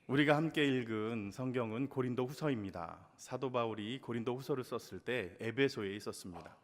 우리가 함께 읽은 성경은 고린도 후서입니다. 사도 바울이 고린도 후서를 썼을 때 에베소에 있었습니다.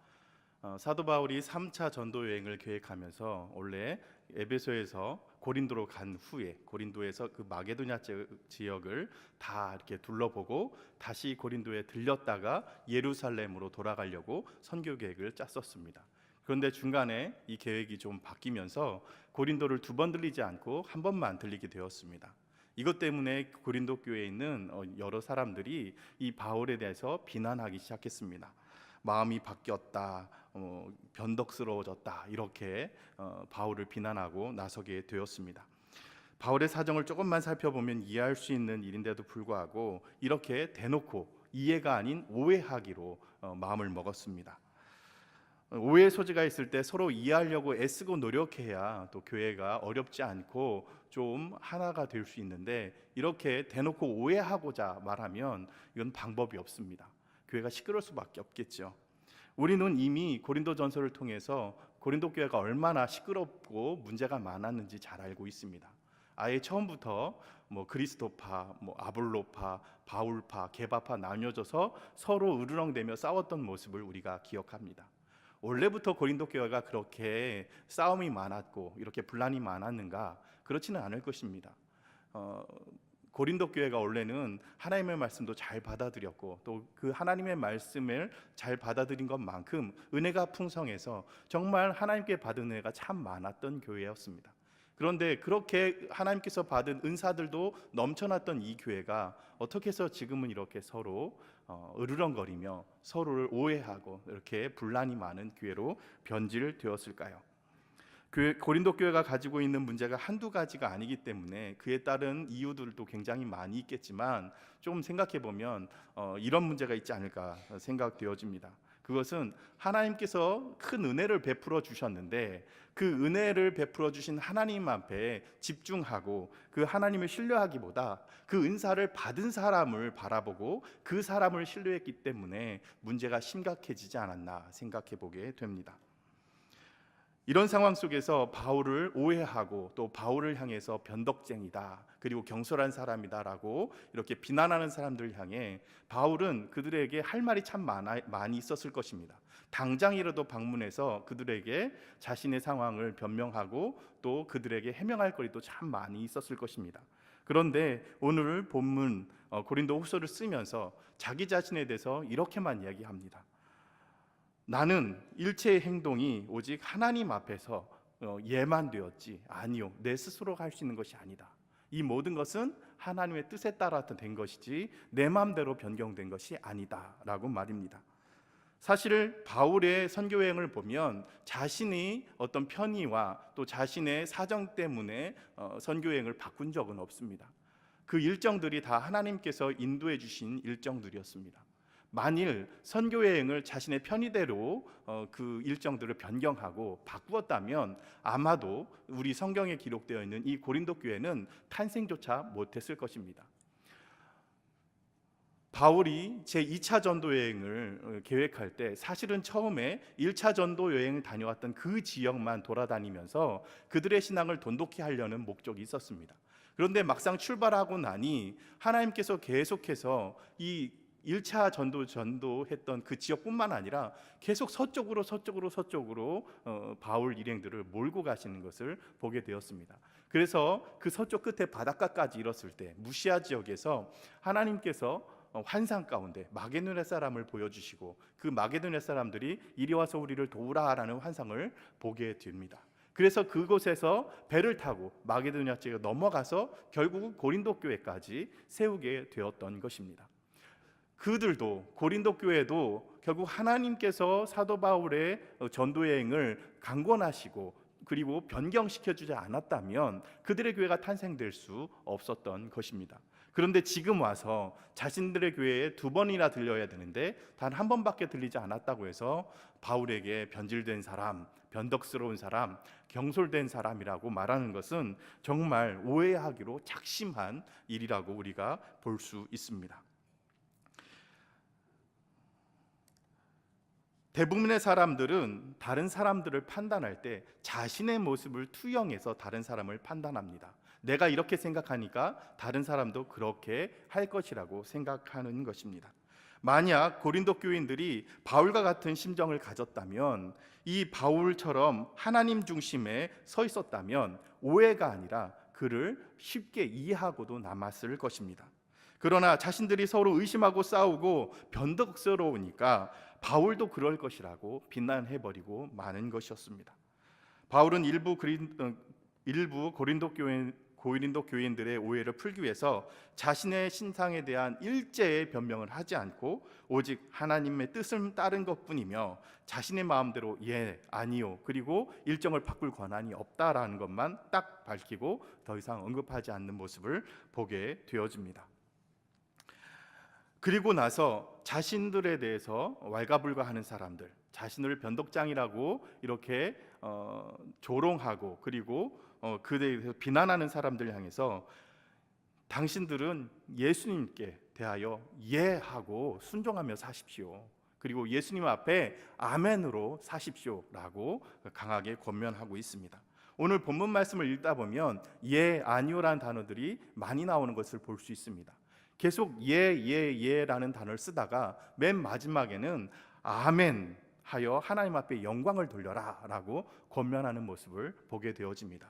사도 바울이 3차 전도 여행을 계획하면서 원래 에베소에서 고린도로 간 후에 고린도에서 그 마게도냐 지역을 다 이렇게 둘러보고 다시 고린도에 들렸다가 예루살렘으로 돌아가려고 선교 계획을 짰었습니다. 그런데 중간에 이 계획이 좀 바뀌면서 고린도를 두 번 들리지 않고 한 번만 들리게 되었습니다. 이것 때문에 고린도 교회에 있는 여러 사람들이 이 바울에 대해서 비난하기 시작했습니다. 마음이 바뀌었다, 변덕스러워졌다, 이렇게 바울을 비난하고 나서게 되었습니다. 바울의 사정을 조금만 살펴보면 이해할 수 있는 일인데도 불구하고 이렇게 대놓고 이해가 아닌 오해하기로 마음을 먹었습니다. 오해의 소지가 있을 때 서로 이해하려고 애쓰고 노력해야 또 교회가 어렵지 않고 좀 하나가 될 수 있는데, 이렇게 대놓고 오해하고자 말하면 이건 방법이 없습니다. 교회가 시끄러울 수밖에 없겠죠. 우리는 이미 고린도전서를 통해서 고린도 교회가 얼마나 시끄럽고 문제가 많았는지 잘 알고 있습니다. 아예 처음부터 그리스도파, 아볼로파, 바울파, 게바파 나뉘어져서 서로 으르렁대며 싸웠던 모습을 우리가 기억합니다. 원래부터 고린도 교회가 그렇게 싸움이 많았고 이렇게 분란이 많았는가? 그렇지는 않을 것입니다. 고린도 교회가 원래는 하나님의 말씀도 잘 받아들였고 또 그 하나님의 말씀을 잘 받아들인 것만큼 은혜가 풍성해서 정말 하나님께 받은 은혜가 참 많았던 교회였습니다. 그런데 그렇게 하나님께서 받은 은사들도 넘쳐났던 이 교회가 어떻게 해서 지금은 이렇게 서로 으르렁거리며 서로를 오해하고 이렇게 분란이 많은 교회로 변질되었을까요? 고린도 교회가 가지고 있는 문제가 한두 가지가 아니기 때문에 그에 따른 이유들도 굉장히 많이 있겠지만 좀 생각해 보면 이런 문제가 있지 않을까 생각되어집니다. 그것은 하나님께서 큰 은혜를 베풀어 주셨는데 그 은혜를 베풀어 주신 하나님 앞에 집중하고 그 하나님을 신뢰하기보다 그 은사를 받은 사람을 바라보고 그 사람을 신뢰했기 때문에 문제가 심각해지지 않았나 생각해 보게 됩니다. 이런 상황 속에서 바울을 오해하고 또 바울을 향해서 변덕쟁이다, 그리고 경솔한 사람이다라고 이렇게 비난하는 사람들 향해 바울은 그들에게 할 말이 참 많이 있었을 것입니다. 당장이라도 방문해서 그들에게 자신의 상황을 변명하고 또 그들에게 해명할 거리도 참 많이 있었을 것입니다. 그런데 오늘 본문 고린도 후서를 쓰면서 자기 자신에 대해서 이렇게만 이야기합니다. 나는 일체의 행동이 오직 하나님 앞에서 예만 되었지 아니요 내 스스로가 할 수 있는 것이 아니다. 이 모든 것은 하나님의 뜻에 따라서 된 것이지 내 마음대로 변경된 것이 아니다 라고 말입니다. 사실 바울의 선교 여행을 보면 자신이 어떤 편의와 또 자신의 사정 때문에 선교 여행을 바꾼 적은 없습니다. 그 일정들이 다 하나님께서 인도해 주신 일정들이었습니다. 만일 선교 여행을 자신의 편의대로 그 일정들을 변경하고 바꾸었다면 아마도 우리 성경에 기록되어 있는 이 고린도 교회는 탄생조차 못했을 것입니다. 바울이 제2차 전도 여행을 계획할 때 사실은 처음에 1차 전도 여행을 다녀왔던 그 지역만 돌아다니면서 그들의 신앙을 돈독히 하려는 목적이 있었습니다. 그런데 막상 출발하고 나니 하나님께서 계속해서 이 1차 전도했던 그 지역뿐만 아니라 계속 서쪽으로 바울 일행들을 몰고 가시는 것을 보게 되었습니다. 그래서 그 서쪽 끝에 바닷가까지 이뤘을 때 무시아 지역에서 하나님께서 환상 가운데 마게도냐 사람을 보여주시고 그 마게도냐 사람들이 이리 와서 우리를 도우라라는 환상을 보게 됩니다. 그래서 그곳에서 배를 타고 마게도냐 지역에 넘어가서 결국 고린도 교회까지 세우게 되었던 것입니다. 그들도 고린도 교회도 결국 하나님께서 사도 바울의 전도 여행을 강권하시고 그리고 변경시켜 주지 않았다면 그들의 교회가 탄생될 수 없었던 것입니다. 그런데 지금 와서 자신들의 교회에 두 번이나 들려야 되는데 단 한 번밖에 들리지 않았다고 해서 바울에게 변질된 사람, 변덕스러운 사람, 경솔된 사람이라고 말하는 것은 정말 오해하기로 작심한 일이라고 우리가 볼 수 있습니다. 대부분의 사람들은 다른 사람들을 판단할 때 자신의 모습을 투영해서 다른 사람을 판단합니다. 내가 이렇게 생각하니까 다른 사람도 그렇게 할 것이라고 생각하는 것입니다. 만약 고린도 교인들이 바울과 같은 심정을 가졌다면, 이 바울처럼 하나님 중심에 서 있었다면 오해가 아니라 그를 쉽게 이해하고도 남았을 것입니다. 그러나 자신들이 서로 의심하고 싸우고 변덕스러우니까 바울도 그럴 것이라고 비난해버리고 마는 것이었습니다. 바울은 일부 고린도 교인들의 오해를 풀기 위해서 자신의 신상에 대한 일제의 변명을 하지 않고 오직 하나님의 뜻을 따른 것뿐이며 자신의 마음대로 아니요, 그리고 일정을 바꿀 권한이 없다라는 것만 딱 밝히고 더 이상 언급하지 않는 모습을 보게 되어집니다. 그리고 나서 자신들에 대해서 왈가불가하는 사람들, 자신을 변덕장이라고 이렇게 조롱하고 그리고 그에 대해서 비난하는 사람들 향해서 당신들은 예수님께 대하여 예하고 순종하며 사십시오. 그리고 예수님 앞에 아멘으로 사십시오라고 강하게 권면하고 있습니다. 오늘 본문 말씀을 읽다 보면 아니요라는 단어들이 많이 나오는 것을 볼 수 있습니다. 계속 예라는 단어를 쓰다가 맨 마지막에는 아멘 하여 하나님 앞에 영광을 돌려라 라고 권면하는 모습을 보게 되어집니다.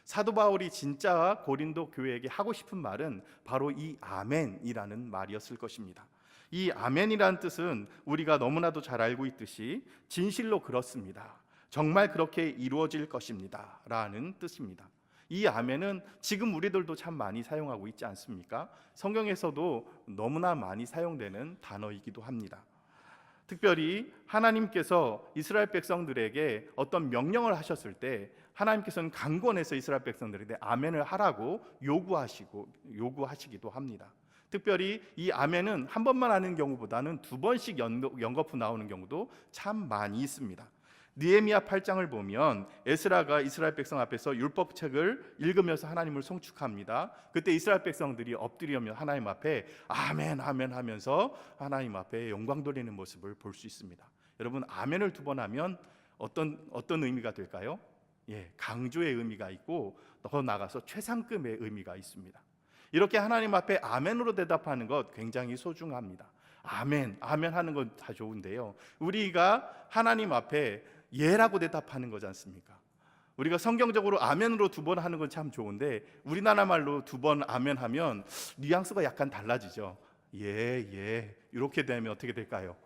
사도 바울이 진짜 고린도 교회에게 하고 싶은 말은 바로 이 아멘이라는 말이었을 것입니다. 이 아멘이라는 뜻은 우리가 너무나도 잘 알고 있듯이 진실로 그렇습니다, 정말 그렇게 이루어질 것입니다 라는 뜻입니다. 이 아멘은 지금 우리들도 참 많이 사용하고 있지 않습니까? 성경에서도 너무나 많이 사용되는 단어이기도 합니다. 특별히 하나님께서 이스라엘 백성들에게 어떤 명령을 하셨을 때 하나님께서는 강권해서 이스라엘 백성들에게 아멘을 하라고 요구하시기도 합니다. 특별히 이 아멘은 한 번만 하는 경우보다는 두 번씩 연거푸 나오는 경우도 참 많이 있습니다. 느헤미야 8장을 보면 에스라가 이스라엘 백성 앞에서 율법책을 읽으면서 하나님을 송축합니다. 그때 이스라엘 백성들이 엎드리며 하나님 앞에 아멘 아멘 하면서 하나님 앞에 영광 돌리는 모습을 볼 수 있습니다. 여러분, 아멘을 두 번 하면 어떤 의미가 될까요? 강조의 의미가 있고 더 나아가서 최상급의 의미가 있습니다. 이렇게 하나님 앞에 아멘으로 대답하는 것 굉장히 소중합니다. 아멘 하는 건 다 좋은데요, 우리가 하나님 앞에 예라고 대답하는 거지 않습니까? 우리가 성경적으로 아멘으로 두 번 하는 건 참 좋은데 우리나라 말로 두 번 아멘 하면 뉘앙스가 약간 달라지죠. 이렇게 되면 어떻게 될까요?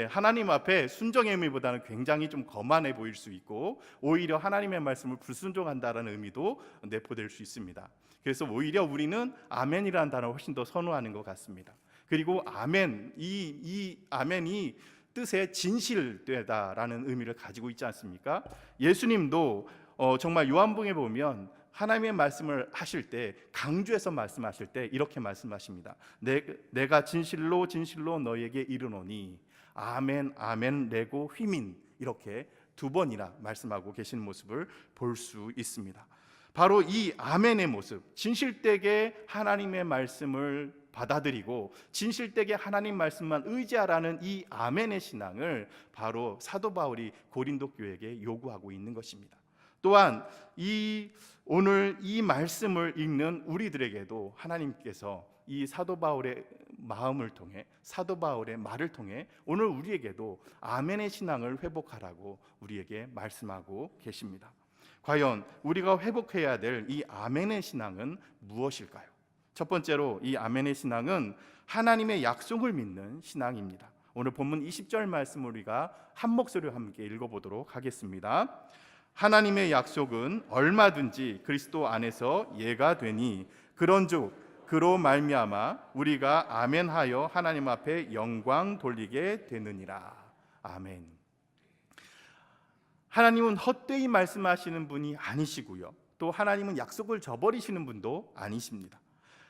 하나님 앞에 순종의 의미보다는 굉장히 좀 거만해 보일 수 있고 오히려 하나님의 말씀을 불순종한다라는 의미도 내포될 수 있습니다. 그래서 오히려 우리는 아멘이라는 단어를 훨씬 더 선호하는 것 같습니다. 그리고 아멘, 이 아멘이 뜻의 진실되다라는 의미를 가지고 있지 않습니까? 예수님도 정말 요한복음에 보면 하나님의 말씀을 하실 때, 강조해서 말씀하실 때 이렇게 말씀하십니다. 내가 진실로 너희에게 이르노니 아멘 아멘 레고 휘민, 이렇게 두 번이나 말씀하고 계시는 모습을 볼 수 있습니다. 바로 이 아멘의 모습, 진실되게 하나님의 말씀을 받아들이고 진실되게 하나님 말씀만 의지하라는 이 아멘의 신앙을 바로 사도 바울이 고린도 교회에게 요구하고 있는 것입니다. 또한 오늘 이 말씀을 읽는 우리들에게도 하나님께서 이 사도 바울의 마음을 통해, 사도 바울의 말을 통해 오늘 우리에게도 아멘의 신앙을 회복하라고 우리에게 말씀하고 계십니다. 과연 우리가 회복해야 될 이 아멘의 신앙은 무엇일까요? 첫 번째로 이 아멘의 신앙은 하나님의 약속을 믿는 신앙입니다. 오늘 본문 20절 말씀을 우리가 한 목소리로 함께 읽어보도록 하겠습니다. 하나님의 약속은 얼마든지 그리스도 안에서 예가 되니 그런즉 그로 말미암아 우리가 아멘하여 하나님 앞에 영광 돌리게 되느니라. 아멘. 하나님은 헛되이 말씀하시는 분이 아니시고요, 또 하나님은 약속을 저버리시는 분도 아니십니다.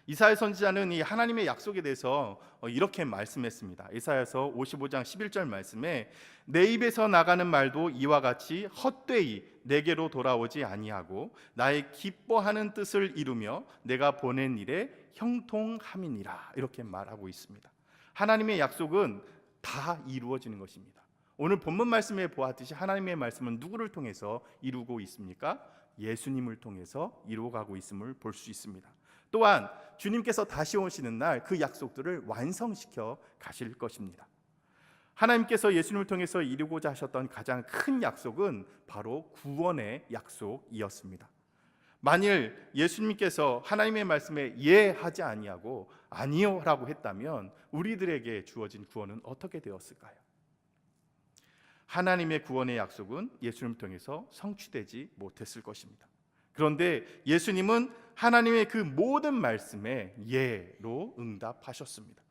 이사야 선지자는 이 하나님의 약속에 대해서 이렇게 말씀했습니다. 이사야서 55장 11절 말씀에 내 입에서 나가는 말도 이와 같이 헛되이 내게로 돌아오지 아니하고 나의 기뻐하는 뜻을 이루며 내가 보낸 일에 형통함이니라, 이렇게 말하고 있습니다. 하나님의 약속은 다 이루어지는 것입니다. 오늘 본문 말씀에 보았듯이 하나님의 말씀은 누구를 통해서 이루고 있습니까? 예수님을 통해서 이루어가고 있음을 볼 수 있습니다. 또한 주님께서 다시 오시는 날 그 약속들을 완성시켜 가실 것입니다. 하나님께서 예수님을 통해서 이루고자 하셨던 가장 큰 약속은 바로 구원의 약속이었습니다. 만일 예수님께서 하나님의 말씀에 예 하지 아니하고 아니요라고 했다면 우리들에게 주어진 구원은 어떻게 되었을까요? 하나님의 구원의 약속은 예수님을 통해서 성취되지 못했을 것입니다. 그런데 예수님은 하나님의 그 모든 말씀에 예로 응답하셨습니다.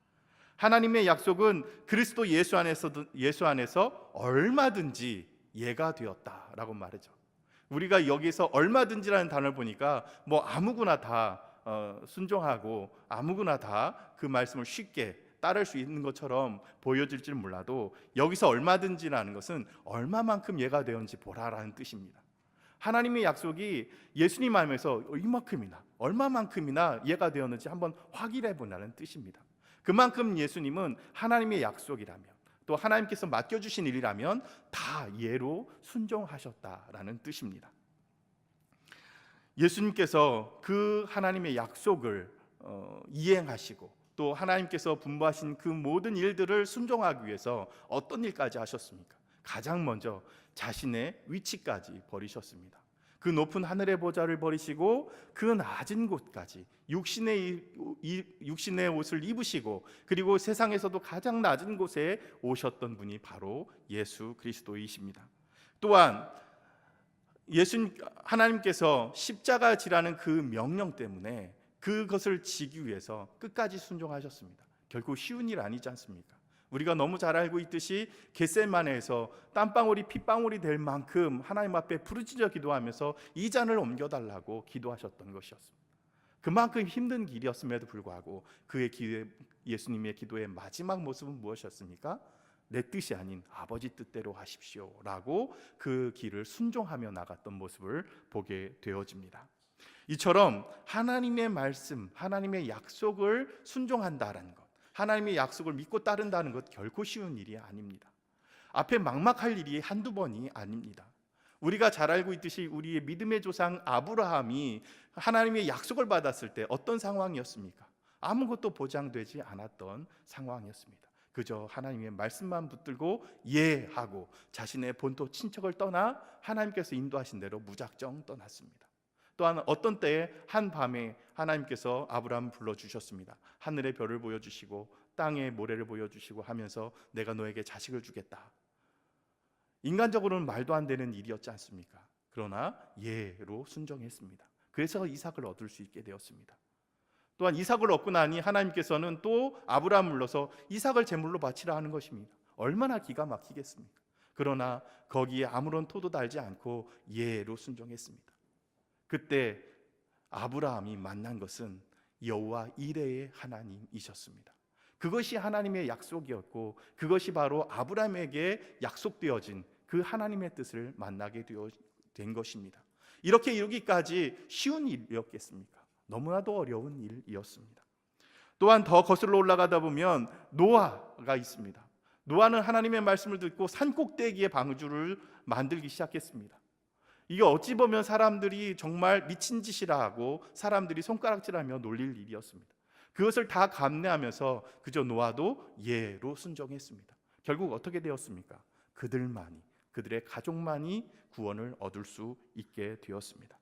하나님의 약속은 그리스도 예수 안에서 얼마든지 예가 되었다라고 말하죠. 우리가 여기서 얼마든지라는 단어를 보니까 뭐 아무거나 다 순종하고 아무거나 다 그 말씀을 쉽게 따를 수 있는 것처럼 보여질지 몰라도 여기서 얼마든지라는 것은 얼마만큼 예가 되었는지 보라라는 뜻입니다. 하나님의 약속이 예수님 안에서 이만큼이나 얼마만큼이나 예가 되었는지 한번 확인해 보라는 뜻입니다. 그만큼 예수님은 하나님의 약속이라면 또 하나님께서 맡겨주신 일이라면 다 예로 순종하셨다라는 뜻입니다. 예수님께서 그 하나님의 약속을 이행하시고 또 하나님께서 분부하신 그 모든 일들을 순종하기 위해서 어떤 일까지 하셨습니까? 가장 먼저 자신의 위치까지 버리셨습니다. 그 높은 하늘의 보좌를 버리시고 그 낮은 곳까지 육신의 옷을 입으시고 그리고 세상에서도 가장 낮은 곳에 오셨던 분이 바로 예수 그리스도이십니다. 또한 하나님께서 십자가 지라는 그 명령 때문에 그것을 지기 위해서 끝까지 순종하셨습니다. 결코 쉬운 일 아니지 않습니까? 우리가 너무 잘 알고 있듯이 겟세마네에서 땀방울이 핏방울이 될 만큼 하나님 앞에 부르짖어 기도하면서 이 잔을 옮겨달라고 기도하셨던 것이었습니다. 그만큼 힘든 길이었음에도 불구하고 예수님의 기도의 마지막 모습은 무엇이었습니까? 내 뜻이 아닌 아버지 뜻대로 하십시오라고 그 길을 순종하며 나갔던 모습을 보게 되어집니다. 이처럼 하나님의 말씀, 하나님의 약속을 순종한다라는 것, 하나님의 약속을 믿고 따른다는 것 결코 쉬운 일이 아닙니다. 앞에 막막할 일이 한두 번이 아닙니다. 우리가 잘 알고 있듯이 우리의 믿음의 조상 아브라함이 하나님의 약속을 받았을 때 어떤 상황이었습니까? 아무것도 보장되지 않았던 상황이었습니다. 그저 하나님의 말씀만 붙들고 예하고 자신의 본토 친척을 떠나 하나님께서 인도하신 대로 무작정 떠났습니다. 또한 어떤 때에 한 밤에 하나님께서 아브라함을 불러주셨습니다. 하늘의 별을 보여주시고 땅의 모래를 보여주시고 하면서 내가 너에게 자식을 주겠다. 인간적으로는 말도 안 되는 일이었지 않습니까? 그러나 예로 순종했습니다. 그래서 이삭을 얻을 수 있게 되었습니다. 또한 이삭을 얻고 나니 하나님께서는 또 아브라함을 불러서 이삭을 제물로 바치라 하는 것입니다. 얼마나 기가 막히겠습니까? 그러나 거기에 아무런 토도 달지 않고 예로 순종했습니다. 그때 아브라함이 만난 것은 여호와 이레의 하나님이셨습니다. 그것이 하나님의 약속이었고 그것이 바로 아브라함에게 약속되어진 그 하나님의 뜻을 만나게 된 것입니다. 이렇게 이루기까지 쉬운 일이었겠습니까? 너무나도 어려운 일이었습니다. 또한 더 거슬러 올라가다 보면 노아가 있습니다. 노아는 하나님의 말씀을 듣고 산꼭대기에 방주를 만들기 시작했습니다. 이게 어찌 보면 사람들이 정말 미친 짓이라 하고 사람들이 손가락질하며 놀릴 일이었습니다. 그것을 다 감내하면서 그저 노아도 예로 순종했습니다. 결국 어떻게 되었습니까? 그들의 가족만이 구원을 얻을 수 있게 되었습니다.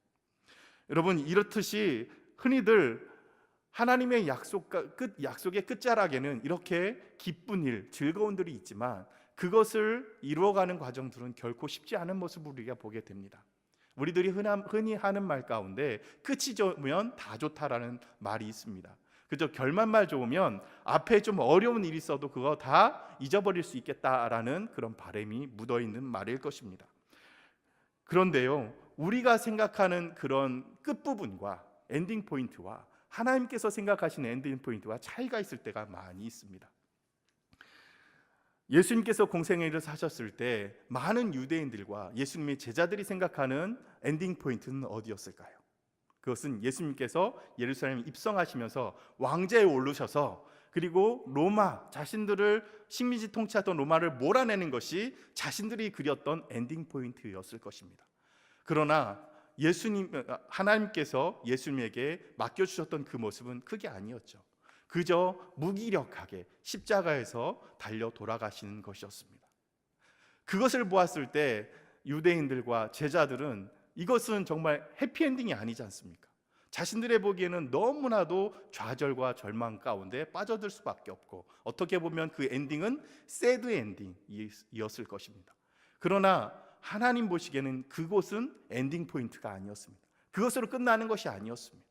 여러분, 이렇듯이 흔히들 하나님의 약속의 끝자락에는 이렇게 기쁜 일, 즐거운 일이 있지만 그것을 이루어가는 과정들은 결코 쉽지 않은 모습을 우리가 보게 됩니다. 우리들이 흔히 하는 말 가운데 끝이 좋으면 다 좋다라는 말이 있습니다. 그저 결말만 좋으면 앞에 좀 어려운 일이 있어도 그거 다 잊어버릴 수 있겠다라는 그런 바람이 묻어있는 말일 것입니다. 그런데요, 우리가 생각하는 그런 끝부분과 엔딩 포인트와 하나님께서 생각하시는 엔딩 포인트와 차이가 있을 때가 많이 있습니다. 예수님께서 공생의 일을 하셨을 때 많은 유대인들과 예수님의 제자들이 생각하는 엔딩 포인트는 어디였을까요? 그것은 예수님께서 예루살렘에 입성하시면서 왕좌에 오르셔서 그리고 로마, 자신들을 식민지 통치하던 로마를 몰아내는 것이 자신들이 그렸던 엔딩 포인트였을 것입니다. 그러나 하나님께서 예수님에게 맡겨주셨던 그 모습은 그게 아니었죠. 그저 무기력하게 십자가에서 달려 돌아가시는 것이었습니다. 그것을 보았을 때 유대인들과 제자들은 이것은 정말 해피엔딩이 아니지 않습니까? 자신들의 보기에는 너무나도 좌절과 절망 가운데 빠져들 수밖에 없고, 어떻게 보면 그 엔딩은 새드 엔딩이었을 것입니다. 그러나 하나님 보시기에는 그곳은 엔딩 포인트가 아니었습니다. 그것으로 끝나는 것이 아니었습니다.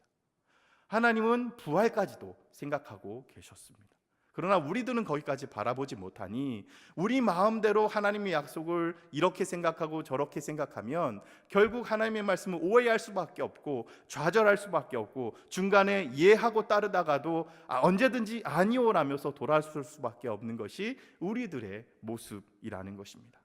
하나님은 부활까지도 생각하고 계셨습니다. 그러나 우리들은 거기까지 바라보지 못하니 우리 마음대로 하나님의 약속을 이렇게 생각하고 저렇게 생각하면 결국 하나님의 말씀을 오해할 수밖에 없고 좌절할 수밖에 없고 중간에 이해하고 따르다가도 언제든지 아니오라면서 돌아설 수밖에 없는 것이 우리들의 모습이라는 것입니다.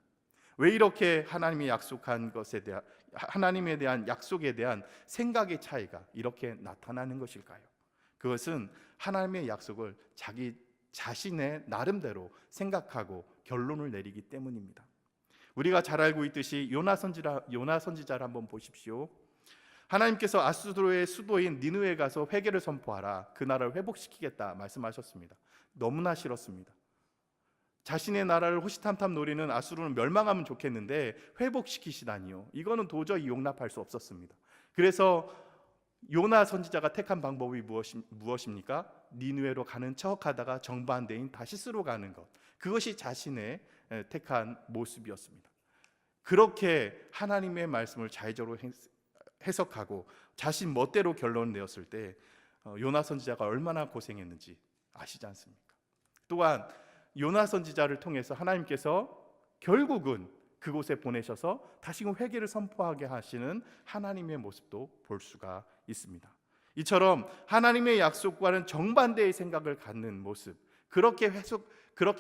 왜 이렇게 하나님의 약속한 것에 대한, 하나님에 대한 약속에 대한 생각의 차이가 이렇게 나타나는 것일까요? 그것은 하나님의 약속을 자기 자신의 나름대로 생각하고 결론을 내리기 때문입니다. 우리가 잘 알고 있듯이 요나 선지자를 한번 보십시오. 하나님께서 아수르의 수도인 니느웨에 가서 회개를 선포하라, 그 나라를 회복시키겠다 말씀하셨습니다. 너무나 싫었습니다. 자신의 나라를 호시탐탐 노리는 아수르는 멸망하면 좋겠는데 회복시키시다니요, 이거는 도저히 용납할 수 없었습니다. 그래서 요나 선지자가 택한 방법이 무엇입니까? 니느웨로 가는 척하다가 정반대인 다시스로 가는 것, 그것이 자신의 택한 모습이었습니다. 그렇게 하나님의 말씀을 자의적으로 해석하고 자신 멋대로 결론을 내었을 때 요나 선지자가 얼마나 고생했는지 아시지 않습니까? 또한 요나 선지자를 통해서 하나님께서 결국은 그곳에 보내셔서 다시금 회개를 선포하게 하시는 하나님의 모습도 볼 수가 있습니다. 이처럼 하나님의 약속과는 정반대의 생각을 갖는 모습, 그렇게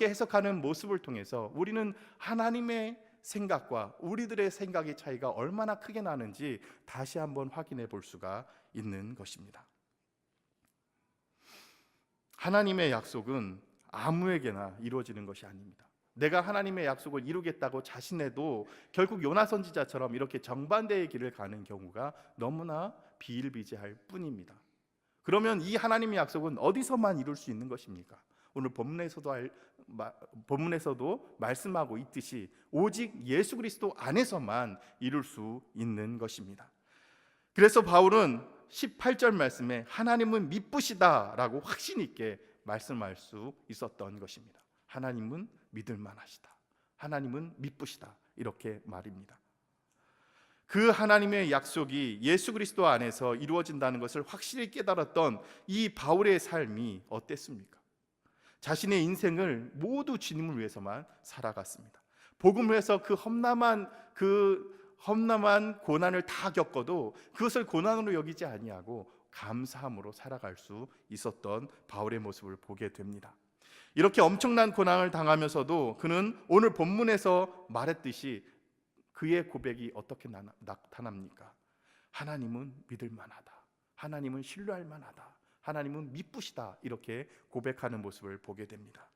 해석하는 모습을 통해서 우리는 하나님의 생각과 우리들의 생각의 차이가 얼마나 크게 나는지 다시 한번 확인해 볼 수가 있는 것입니다. 하나님의 약속은 아무에게나 이루어지는 것이 아닙니다. 내가 하나님의 약속을 이루겠다고 자신해도 결국 요나 선지자처럼 이렇게 정반대의 길을 가는 경우가 너무나 비일비재할 뿐입니다. 그러면 이 하나님의 약속은 어디서만 이룰 수 있는 것입니까? 오늘 본문에서도 말씀하고 있듯이 오직 예수 그리스도 안에서만 이룰 수 있는 것입니다. 그래서 바울은 18절 말씀에 하나님은 미쁘시다라고 확신 있게 말씀할 수 있었던 것입니다. 하나님은 믿을 만하시다, 하나님은 미쁘시다, 이렇게 말입니다. 그 하나님의 약속이 예수 그리스도 안에서 이루어진다는 것을 확실히 깨달았던 이 바울의 삶이 어땠습니까? 자신의 인생을 모두 주님을 위해서만 살아갔습니다. 복음을 해서 그 험난한 고난을 다 겪어도 그것을 고난으로 여기지 아니하고 감사함으로 살아갈 수 있었던 바울의 모습을 보게 됩니다. 이렇게 엄청난 고난을 당하면서도 그는 오늘 본문에서 말했듯이 그의 고백이 어떻게 나타납니까? 하나님은 믿을 만하다, 하나님은 신뢰할 만하다, 하나님은 미쁘시다, 이렇게 고백하는 모습을 보게 됩니다.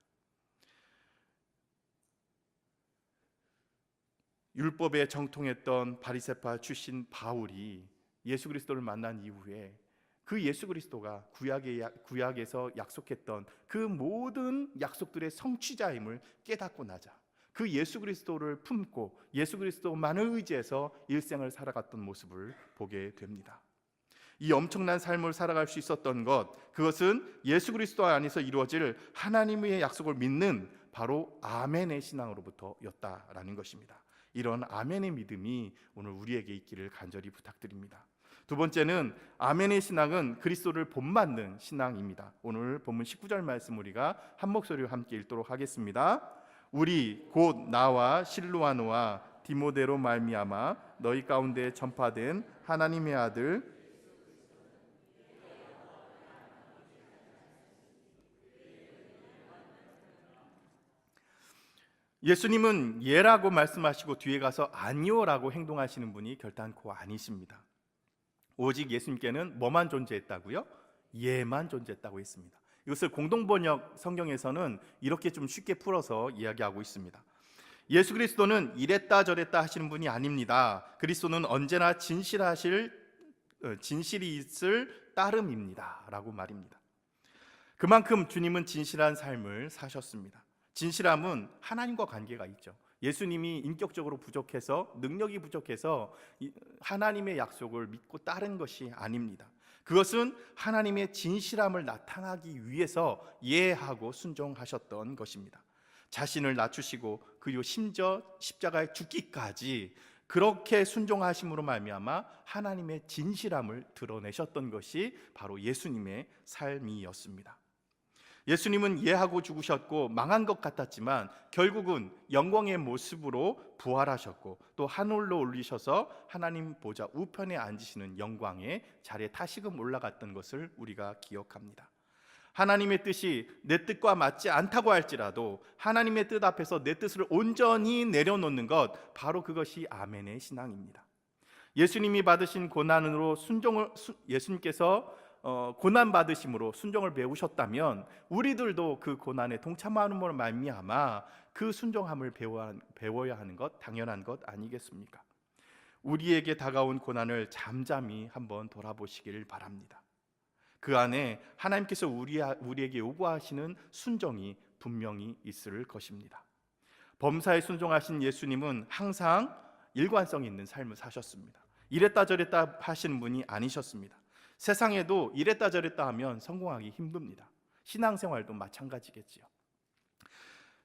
율법에 정통했던 바리새파 출신 바울이 예수 그리스도를 만난 이후에 그 예수 그리스도가 구약에서 약속했던 그 모든 약속들의 성취자임을 깨닫고 나자 그 예수 그리스도를 품고 예수 그리스도만을 의지해서 일생을 살아갔던 모습을 보게 됩니다. 이 엄청난 삶을 살아갈 수 있었던 것, 그것은 예수 그리스도 안에서 이루어질 하나님의 약속을 믿는 바로 아멘의 신앙으로부터였다라는 것입니다. 이런 아멘의 믿음이 오늘 우리에게 있기를 간절히 부탁드립니다. 두 번째는 아멘의 신앙은 그리스도를 본받는 신앙입니다. 오늘 본문 19절 말씀 우리가 한 목소리로 함께 읽도록 하겠습니다. 우리 곧 나와 실로아노와 디모데로 말미암아 너희 가운데 전파된 하나님의 아들 예수님은 예라고 말씀하시고 뒤에 가서 아니오라고 행동하시는 분이 결단코 아니십니다. 오직 예수님께는 뭐만 존재했다고요? 예만 존재했다고 했습니다. 이것을 공동번역 성경에서는 이렇게 좀 쉽게 풀어서 이야기하고 있습니다. 예수 그리스도는 이랬다 저랬다 하시는 분이 아닙니다. 그리스도는 언제나 진실이 있을 따름입니다 라고 말입니다. 그만큼 주님은 진실한 삶을 사셨습니다. 진실함은 하나님과 관계가 있죠. 예수님이 인격적으로 부족해서, 능력이 부족해서 하나님의 약속을 믿고 따른 것이 아닙니다. 그것은 하나님의 진실함을 나타나기 위해서 예하고 순종하셨던 것입니다. 자신을 낮추시고 그리고 심지어 십자가에 죽기까지 그렇게 순종하심으로 말미암아 하나님의 진실함을 드러내셨던 것이 바로 예수님의 삶이었습니다. 예수님은 예하고 죽으셨고 망한 것 같았지만 결국은 영광의 모습으로 부활하셨고 또 하늘로 올리셔서 하나님 보좌 우편에 앉으시는 영광의 자리에 다시금 올라갔던 것을 우리가 기억합니다. 하나님의 뜻이 내 뜻과 맞지 않다고 할지라도 하나님의 뜻 앞에서 내 뜻을 온전히 내려놓는 것, 바로 그것이 아멘의 신앙입니다. 예수님이 받으신 고난으로 예수님께서 고난 받으심으로 순종을 배우셨다면 우리들도 그 고난에 동참함으로 말미암아 그 순종함을 배워야 하는 것 당연한 것 아니겠습니까? 우리에게 다가온 고난을 잠잠히 한번 돌아보시길 바랍니다. 그 안에 하나님께서 우리에게 요구하시는 순종이 분명히 있을 것입니다. 범사에 순종하신 예수님은 항상 일관성 있는 삶을 사셨습니다. 이랬다 저랬다 하시는 분이 아니셨습니다. 세상에도 이랬다 저랬다 하면 성공하기 힘듭니다. 신앙생활도 마찬가지겠지요.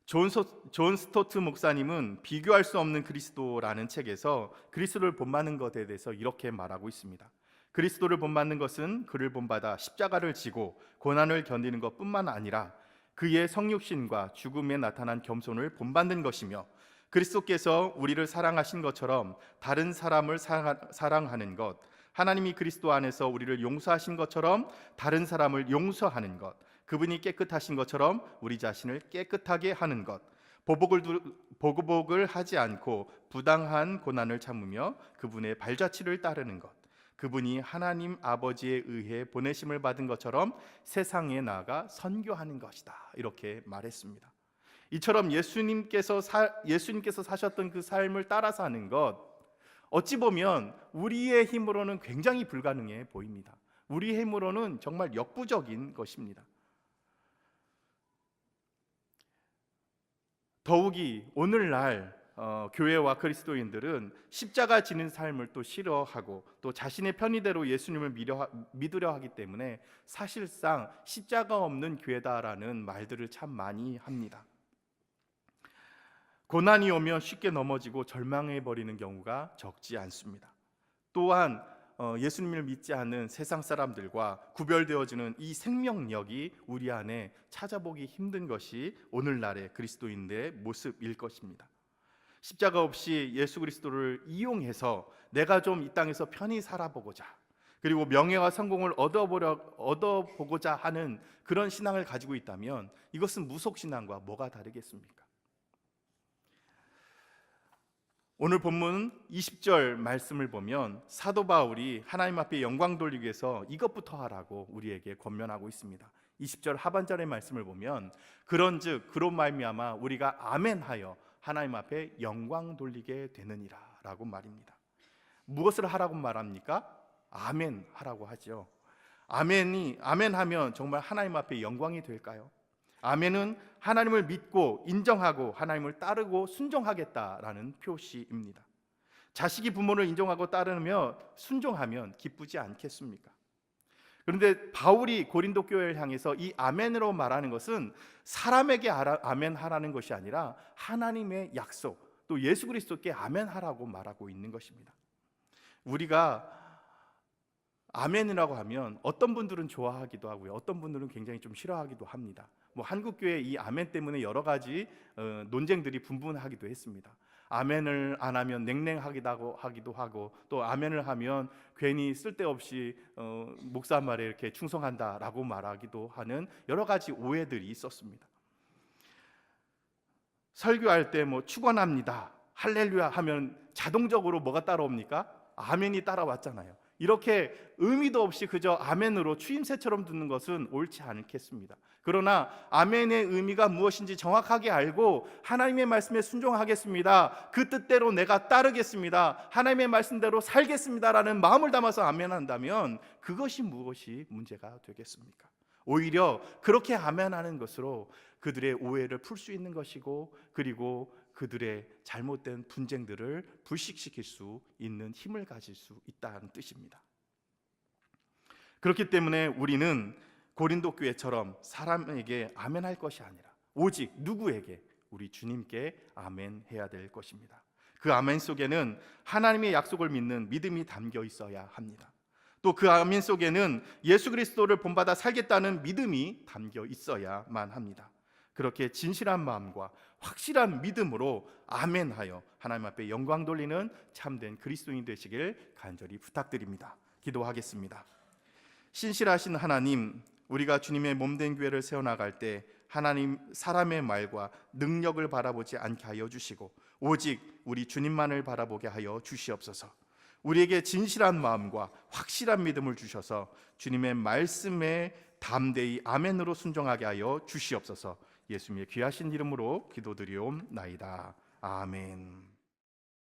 존 스토트 목사님은 비교할 수 없는 그리스도라는 책에서 그리스도를 본받는 것에 대해서 이렇게 말하고 있습니다. 그리스도를 본받는 것은 그를 본받아 십자가를 지고 고난을 견디는 것뿐만 아니라 그의 성육신과 죽음에 나타난 겸손을 본받는 것이며, 그리스도께서 우리를 사랑하신 것처럼 다른 사람을 사랑하는 것, 하나님이 그리스도 안에서 우리를 용서하신 것처럼 다른 사람을 용서하는 것, 그분이 깨끗하신 것처럼 우리 자신을 깨끗하게 하는 것, 보복을 하지 않고 부당한 고난을 참으며 그분의 발자취를 따르는 것, 그분이 하나님 아버지에 의해 보내심을 받은 것처럼 세상에 나아가 선교하는 것이다, 이렇게 말했습니다. 이처럼 예수님께서 사셨던 그 삶을 따라 사는 것, 어찌 보면 우리의 힘으로는 굉장히 불가능해 보입니다. 우리의 힘으로는 정말 역부족인 것입니다. 더욱이 오늘날 교회와 그리스도인들은 십자가 지는 삶을 또 싫어하고 또 자신의 편의대로 예수님을 믿으려 하기 때문에 사실상 십자가 없는 교회다라는 말들을 참 많이 합니다. 고난이 오면 쉽게 넘어지고 절망해버리는 경우가 적지 않습니다. 또한 예수님을 믿지 않는 세상 사람들과 구별되어지는 이 생명력이 우리 안에 찾아보기 힘든 것이 오늘날의 그리스도인들의 모습일 것입니다. 십자가 없이 예수 그리스도를 이용해서 내가 좀 이 땅에서 편히 살아보고자, 그리고 명예와 성공을 얻어보고자 하는 그런 신앙을 가지고 있다면 이것은 무속신앙과 뭐가 다르겠습니까? 오늘 본문 20절 말씀을 보면 사도 바울이 하나님 앞에 영광 돌리기 위해서 이것부터 하라고 우리에게 권면하고 있습니다. 20절 하반절의 말씀을 보면 그런즉 그로 말미암아 우리가 아멘하여 하나님 앞에 영광 돌리게 되느니라 라고 말입니다. 무엇을 하라고 말합니까? 아멘 하라고 하죠. 아멘하면 정말 하나님 앞에 영광이 될까요? 아멘은 하나님을 믿고 인정하고 하나님을 따르고 순종하겠다라는 표시입니다. 자식이 부모를 인정하고 따르며 순종하면 기쁘지 않겠습니까? 그런데 바울이 고린도 교회를 향해서 이 아멘으로 말하는 것은 사람에게 아멘하라는 것이 아니라 하나님의 약속, 또 예수 그리스도께 아멘하라고 말하고 있는 것입니다. 우리가 아멘이라고 하면 어떤 분들은 좋아하기도 하고요, 어떤 분들은 굉장히 좀 싫어하기도 합니다. 한국교회 이 아멘 때문에 여러 가지 논쟁들이 분분하기도 했습니다. 아멘을 안 하면 냉랭하기도 하고, 또 아멘을 하면 괜히 쓸데없이 목사 말에 이렇게 충성한다라고 말하기도 하는 여러 가지 오해들이 있었습니다. 설교할 때 축원합니다, 할렐루야 하면 자동적으로 뭐가 따라옵니까? 아멘이 따라왔잖아요. 이렇게 의미도 없이 그저 아멘으로 추임새처럼 듣는 것은 옳지 않겠습니다. 그러나 아멘의 의미가 무엇인지 정확하게 알고 하나님의 말씀에 순종하겠습니다, 그 뜻대로 내가 따르겠습니다, 하나님의 말씀대로 살겠습니다라는 마음을 담아서 아멘한다면 그것이 무엇이 문제가 되겠습니까? 오히려 그렇게 아멘하는 것으로 그들의 오해를 풀 수 있는 것이고, 그리고 그들의 잘못된 분쟁들을 불식시킬 수 있는 힘을 가질 수 있다는 뜻입니다. 그렇기 때문에 우리는 고린도 교회처럼 사람에게 아멘할 것이 아니라 오직 누구에게? 우리 주님께 아멘해야 될 것입니다. 그 아멘 속에는 하나님의 약속을 믿는 믿음이 담겨 있어야 합니다. 또 그 아멘 속에는 예수 그리스도를 본받아 살겠다는 믿음이 담겨 있어야만 합니다. 그렇게 진실한 마음과 확실한 믿음으로 아멘하여 하나님 앞에 영광 돌리는 참된 그리스도인 되시길 간절히 부탁드립니다. 기도하겠습니다. 신실하신 하나님, 우리가 주님의 몸된 교회를 세워나갈 때 하나님 사람의 말과 능력을 바라보지 않게 하여 주시고 오직 우리 주님만을 바라보게 하여 주시옵소서. 우리에게 진실한 마음과 확실한 믿음을 주셔서 주님의 말씀에 담대히 아멘으로 순종하게 하여 주시옵소서. 예수님의 귀하신 이름으로 기도드리옵나이다. 아멘.